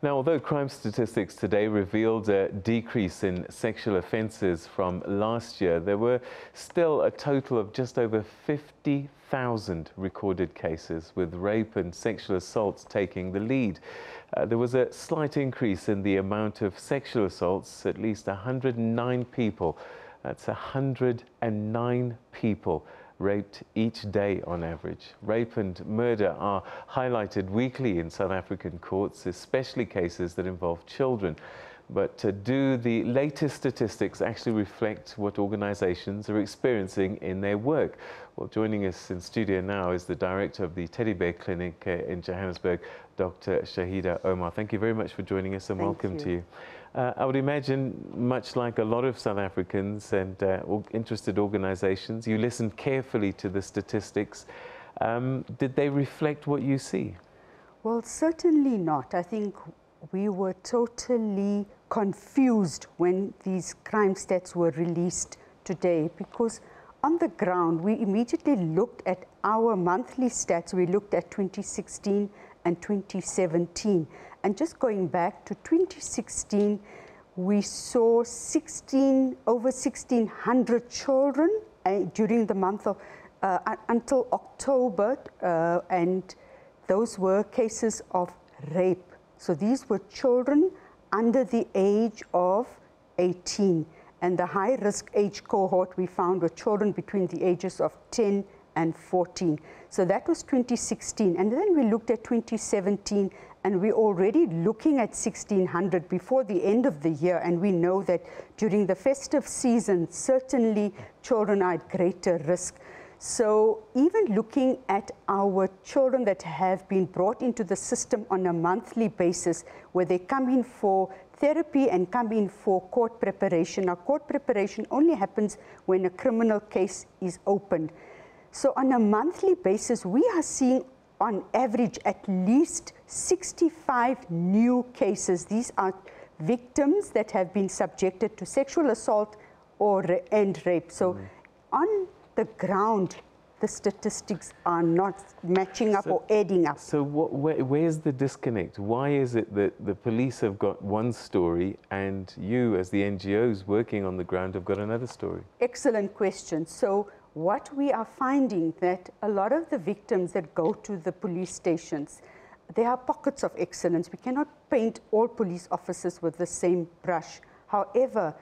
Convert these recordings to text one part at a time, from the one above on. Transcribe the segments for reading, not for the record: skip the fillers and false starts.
Now, although crime statistics today revealed a decrease in sexual offences from last year, there were still a total of just over 50,000 recorded cases, with rape and sexual assaults taking the lead. There was a slight increase in the amount of sexual assaults, at least 109 people. That's 109 people raped each day on average. Rape and murder are highlighted weekly in South African courts, especially cases that involve children. But do the latest statistics actually reflect what organisations are experiencing in their work? Well, joining us in studio now is the director of the Teddy Bear Clinic in Johannesburg, Dr. Shaheda Omar. Thank you very much for joining us and welcome to you. I would imagine, much like a lot of South Africans and interested organisations, you listened carefully to the statistics. Did they reflect what you see? Well, certainly not. I think we were totally confused when these crime stats were released today, because on the ground we immediately looked at our monthly stats. We looked at 2016 and 2017, and just going back to 2016, we saw over 1,600 children during the month of until October, and those were cases of rape. So these were children under the age of 18, and the high-risk age cohort we found were children between the ages of 10 and 14. So that was 2016, and then we looked at 2017, and we're already looking at 1,600 before the end of the year, and we know that during the festive season, certainly children are at greater risk. So even looking at our children that have been brought into the system on a monthly basis, where they come in for therapy and come in for court preparation. Now, court preparation only happens when a criminal case is opened. So on a monthly basis, we are seeing on average at least 65 new cases. These are victims that have been subjected to sexual assault and rape. So on the ground, the statistics are not matching up or adding up. So where's the disconnect? Why is it that the police have got one story and you, as the NGOs working on the ground, have got another story? Excellent question. So what we are finding that a lot of the victims that go to the police stations, there are pockets of excellence. We cannot paint all police officers with the same brush. However,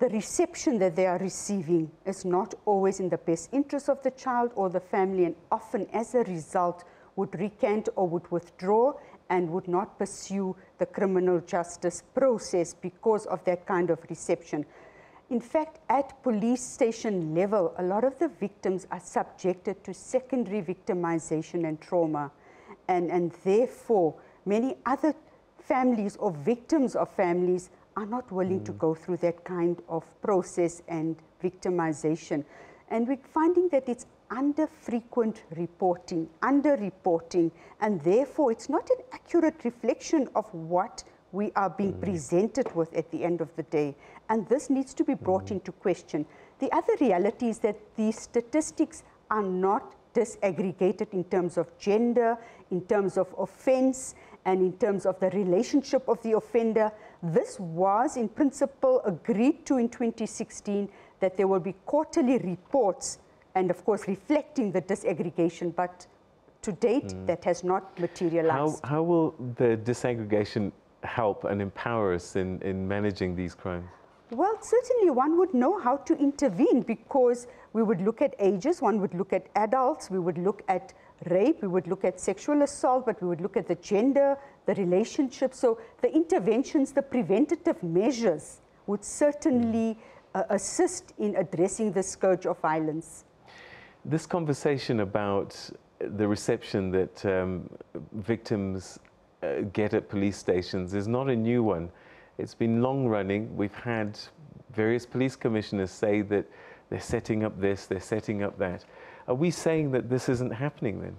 the reception that they are receiving is not always in the best interest of the child or the family, and often as a result would recant or would withdraw and would not pursue the criminal justice process because of that kind of reception. In fact, at police station level, a lot of the victims are subjected to secondary victimization and trauma, and therefore many other families or victims of families are not willing to go through that kind of process and victimization. And we're finding that it's under-frequent reporting, under-reporting, and therefore it's not an accurate reflection of what we are being presented with at the end of the day. And this needs to be brought into question. The other reality is that these statistics are not disaggregated in terms of gender, in terms of offense, and in terms of the relationship of the offender. This was in principle agreed to in 2016, that there will be quarterly reports and of course reflecting the disaggregation, but to date that has not materialized. How will the disaggregation help and empower us in managing these crimes? Well, certainly one would know how to intervene, because we would look at ages, one would look at adults, we would look at rape, we would look at sexual assault, but we would look at the gender, the relationship. So the interventions, the preventative measures would certainly assist in addressing the scourge of violence. This conversation about the reception that victims get at police stations is not a new one. It's been long running. We've had various police commissioners say that they're setting up this, they're setting up that. Are we saying that this isn't happening then?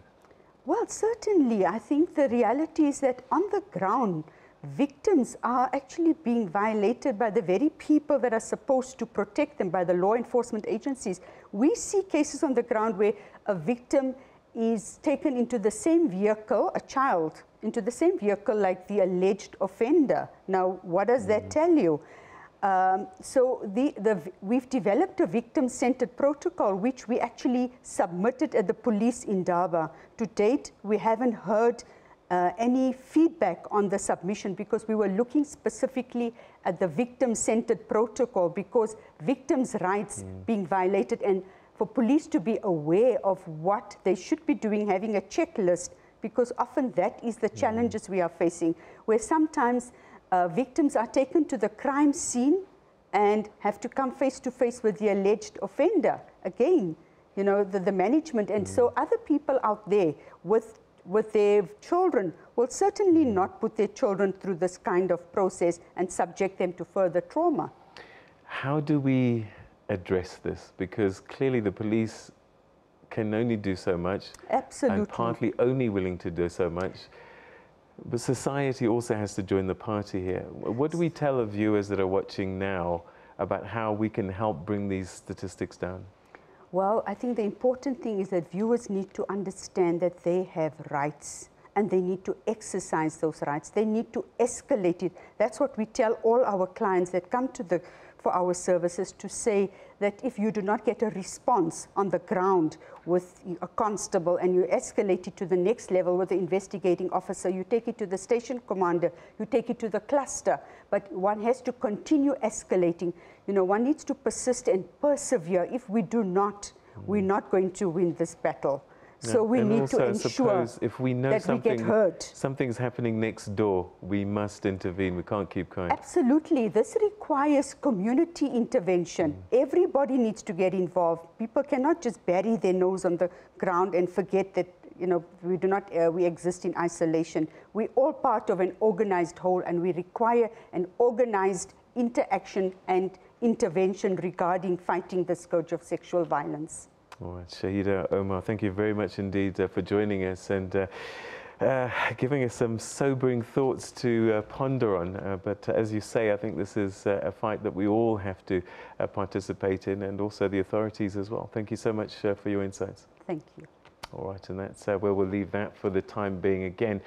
Well, certainly. I think the reality is that on the ground, victims are actually being violated by the very people that are supposed to protect them, by the law enforcement agencies. We see cases on the ground where a victim is taken into the same vehicle, a child, into the same vehicle like the alleged offender. Now, what does that tell you? So we've developed a victim-centered protocol, which we actually submitted at the police in Daba. To date, we haven't heard any feedback on the submission because we were looking specifically at the victim-centered protocol because victims' rights being violated, and for police to be aware of what they should be doing, having a checklist, because often that is the challenges we are facing, where sometimes victims are taken to the crime scene and have to come face to face with the alleged offender. Again, you know, the management. And so other people out there with their children will certainly not put their children through this kind of process and subject them to further trauma. How do we address this? Because clearly the police can only do so much. Absolutely. And partly only willing to do so much. But society also has to join the party here. What do we tell the viewers that are watching now about how we can help bring these statistics down? Well, I think the important thing is that viewers need to understand that they have rights and they need to exercise those rights. They need to escalate it. That's what we tell all our clients that come to for our services, to say that if you do not get a response on the ground with a constable and you escalate it to the next level with the investigating officer, you take it to the station commander, you take it to the cluster, but one has to continue escalating. You know, one needs to persist and persevere. If we do not, we're not going to win this battle. So we need to ensure if we know that we get heard. Something's happening next door, we must intervene. We can't keep quiet. Absolutely. This requires community intervention. Everybody needs to get involved. People cannot just bury their nose on the ground and forget that, you know, we do not, we exist in isolation. We're all part of an organized whole, and we require an organized interaction and intervention regarding fighting the scourge of sexual violence. All right, Shaheda Omar, thank you very much indeed for joining us and giving us some sobering thoughts to ponder on. But as you say, I think this is a fight that we all have to participate in, and also the authorities as well. Thank you so much for your insights. Thank you. All right, and that's where we'll leave that for the time being. Again,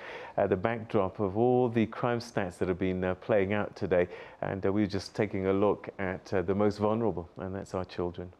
the backdrop of all the crime stats that have been playing out today, and we're just taking a look at the most vulnerable, and that's our children.